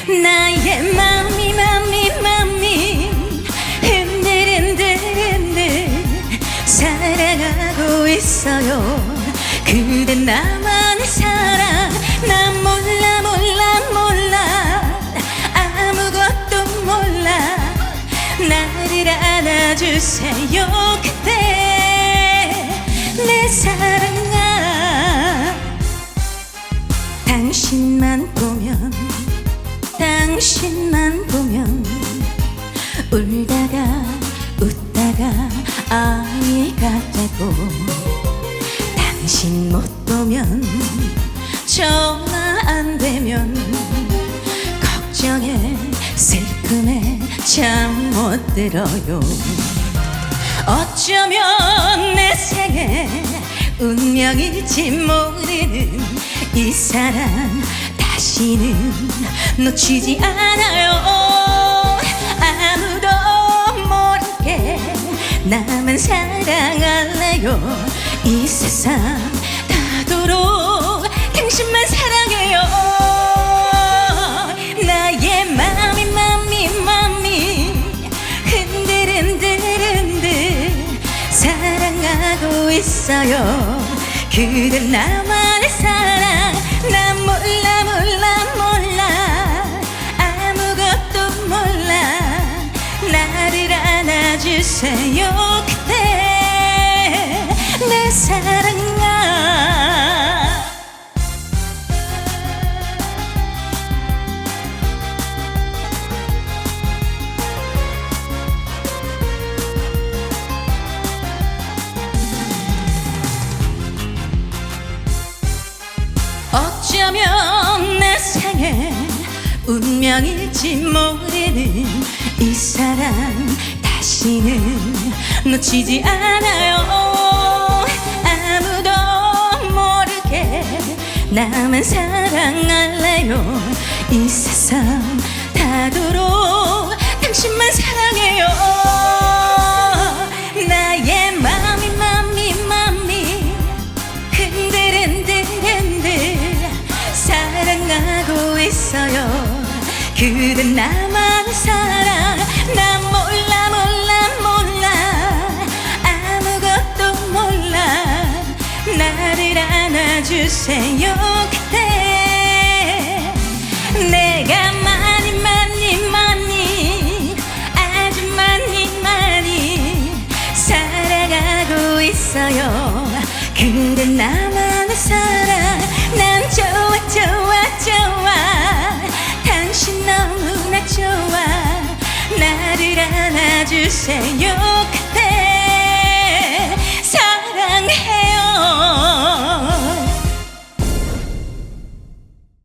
나의 맘이 흔들흔들 사랑하고 있어요. 그대 나만의 사랑. 난 몰라 아무것도 몰라. 나를 안아주세요. 그대 내 사랑아. 당신만 보면 울다가 웃다가 아이가 되고, 당신 못 보면 전화 안 되면 걱정에 슬픔에 잠 못 들어요. 어쩌면 내 생에 운명일지 모르는 이 사랑 다시는 놓치지 않아요. 아무도 모르게 나만 사랑할래요. 이 세상 닿도록 당신만 사랑해요. 나의 맘이 흔들흔들 사랑하고 있어요. 그대 나만의 사랑. 난 몰라 아무것도 몰라. 나를 안아주세요. 그대 내 사랑아. 어쩌면 내 생에 운명일지 모르는 이 사랑 다시는 놓치지 않아요. 아무도 모르게 나만 사랑할래요. 이 세상 닿도록 당신만 사랑해요. 나의 맘이 흔들흔들 사랑하고 있어요. 그대 나만의 사랑. 난 몰라 아무것도 몰라. 나를 안아주세요. 그대 내가 많이 아주 많이 사랑하고 있어요. 그대 나만의 사랑. 난 좋아 당신 너무나 좋아. 나를 안아주세요.